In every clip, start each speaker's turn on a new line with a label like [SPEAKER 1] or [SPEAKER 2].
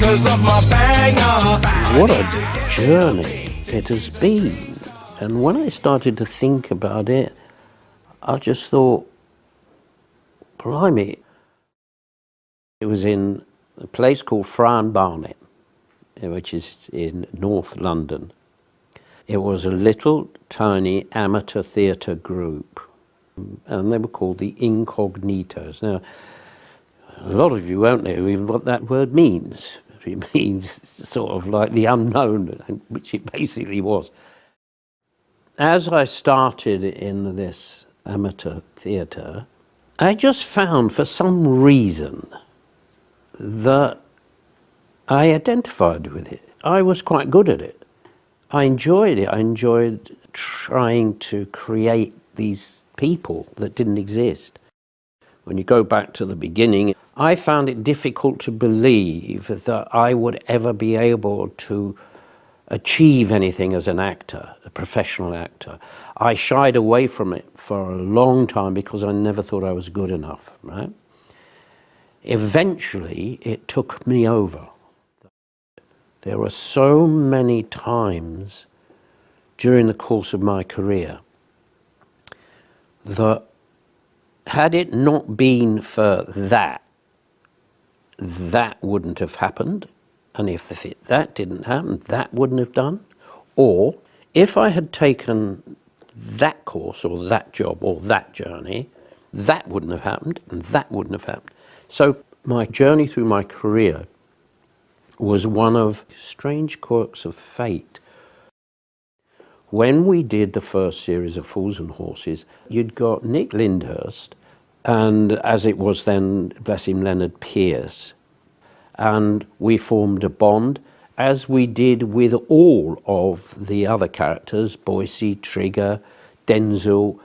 [SPEAKER 1] because of my banger.
[SPEAKER 2] What a journey it has been. And when I started to think about it, I just thought, blimey. It was in a place called Fran Barnet, which is in North London. It was a little tiny amateur theatre group, and they were called the Incognitos. Now, a lot of you won't know even what that word means. It means sort of like the unknown, which it basically was. As I started in this amateur theatre, I just found for some reason that I identified with it. I was quite good at it. I enjoyed it. I enjoyed trying to create these people that didn't exist. When you go back to the beginning, I found it difficult to believe that I would ever be able to achieve anything as an actor, a professional actor. I shied away from it for a long time because I never thought I was good enough, right? Eventually, it took me over. There were so many times during the course of my career that had it not been for that, that wouldn't have happened. And if that didn't happen, that wouldn't have done. Or if I had taken that course or that job or that journey, that wouldn't have happened and that wouldn't have happened. So my journey through my career was one of strange quirks of fate. When we did the first series of Fools and Horses, you'd got Nick Lyndhurst and, as it was then, bless him, Leonard Pearce. And we formed a bond, as we did with all of the other characters, Boise, Trigger, Denzel,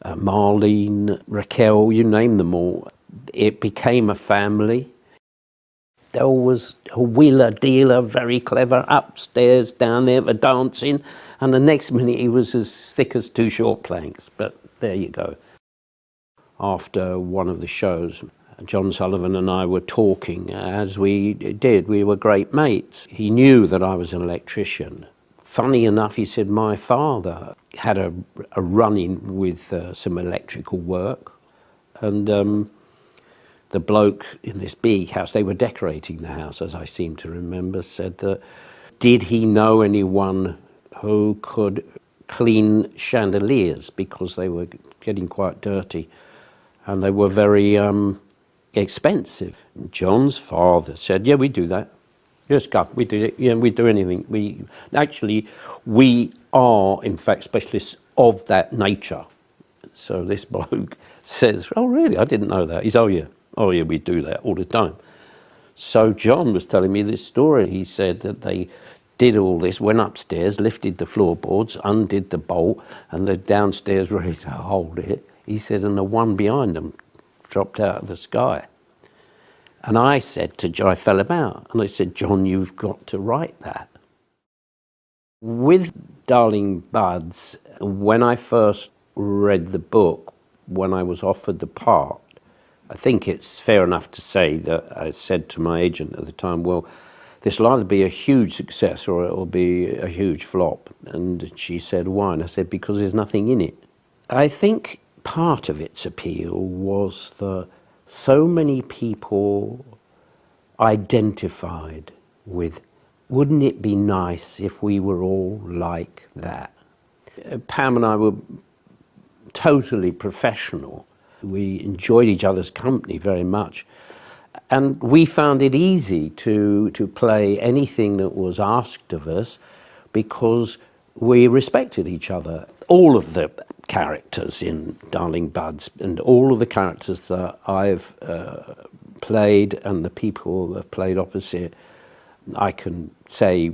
[SPEAKER 2] Marlene, Raquel, you name them all. It became a family. There was a wheeler dealer, very clever, upstairs, down there for dancing, and the next minute he was as thick as two short planks, but there you go. After one of the shows, John Sullivan and I were talking, as we did, we were great mates. He knew that I was an electrician. Funny enough, he said my father had a run-in with some electrical work, and the bloke in this big house, they were decorating the house, as I seem to remember, said that, did he know anyone who could clean chandeliers because they were getting quite dirty and they were very expensive. And John's father said, yeah, we do that. Yes, God, we do it. Yeah, we do anything. We are, in fact, specialists of that nature. So this bloke says, oh, really? I didn't know that. He's, oh, yeah, we do that all the time. So John was telling me this story. He said that they did all this, went upstairs, lifted the floorboards, undid the bolt, and they're downstairs ready to hold it. He said, and the one behind them dropped out of the sky. And I said to John, I fell him out, and I said, John, you've got to write that. With Darling Buds, when I first read the book, when I was offered the part, I think it's fair enough to say that I said to my agent at the time, well, this will either be a huge success or it will be a huge flop. And she said, why? And I said, because there's nothing in it. I think part of its appeal was that so many people identified with, wouldn't it be nice if we were all like that? Pam and I were totally professional. We enjoyed each other's company very much. And we found it easy to play anything that was asked of us because we respected each other. All of the characters in Darling Buds and all of the characters that I've played and the people that have played opposite, I can say,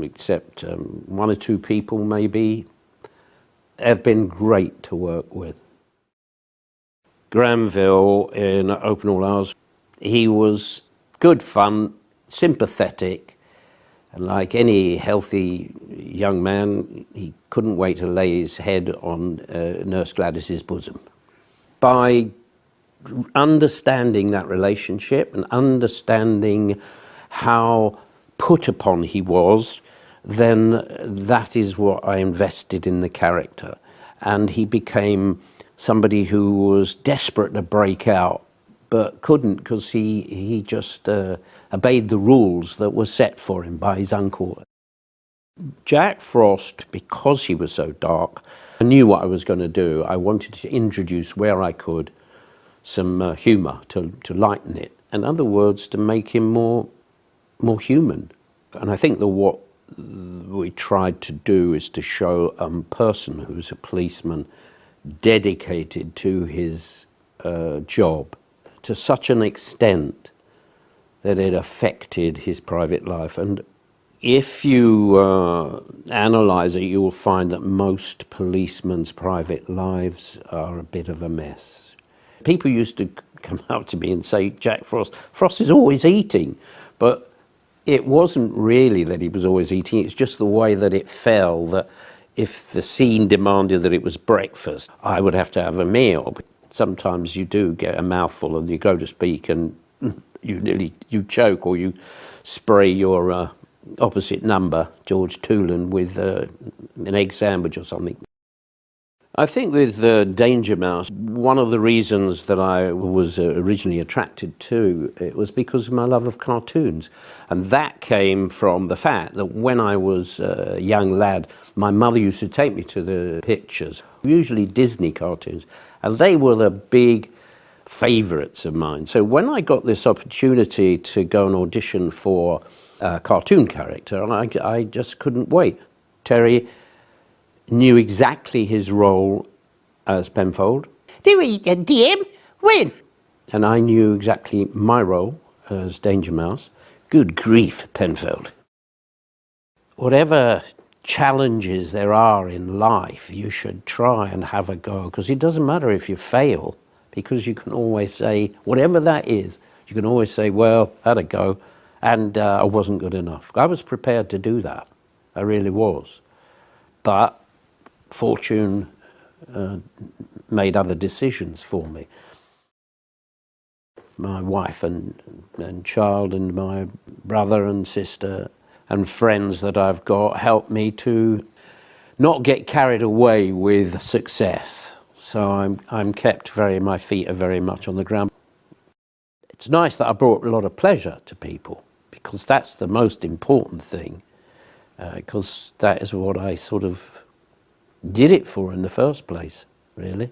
[SPEAKER 2] except one or two people maybe, have been great to work with. Granville in Open All Hours, he was good fun, sympathetic, and like any healthy young man, he couldn't wait to lay his head on Nurse Gladys's bosom. By understanding that relationship and understanding how put upon he was, then that is what I invested in the character. And he became somebody who was desperate to break out, but couldn't because he just obeyed the rules that were set for him by his uncle. Jack Frost, because he was so dark, I knew what I was going to do. I wanted to introduce, where I could, some humour to lighten it. In other words, to make him more human. And I think that what we tried to do is to show a person who's a policeman dedicated to his job to such an extent that it affected his private life. And if you analyse it, you'll find that most policemen's private lives are a bit of a mess. People used to come up to me and say, Jack Frost is always eating. But it wasn't really that he was always eating, it's just the way that it fell, that if the scene demanded that it was breakfast, I would have to have a meal. Sometimes you do get a mouthful and you go to speak and you choke, or you spray your opposite number, George Toulon, with an egg sandwich or something. I think with Danger Mouse, one of the reasons that I was originally attracted to it was because of my love of cartoons. And that came from the fact that when I was a young lad, my mother used to take me to the pictures, usually Disney cartoons, and they were the big favourites of mine. So when I got this opportunity to go and audition for a cartoon character, I just couldn't wait. Terry knew exactly his role as Penfold.
[SPEAKER 3] Do we, DM? When?
[SPEAKER 2] And I knew exactly my role as Danger Mouse. Good grief, Penfold. Whatever challenges there are in life, you should try and have a go, because it doesn't matter if you fail, because you can always say, whatever that is, you can always say, well, I had a go, and I wasn't good enough. I was prepared to do that. I really was. But fortune made other decisions for me. My wife and child and my brother and sister and friends that I've got helped me to not get carried away with success. So I'm kept my feet are very much on the ground. It's nice that I brought a lot of pleasure to people, because that's the most important thing, because that is what I sort of did it for in the first place, really.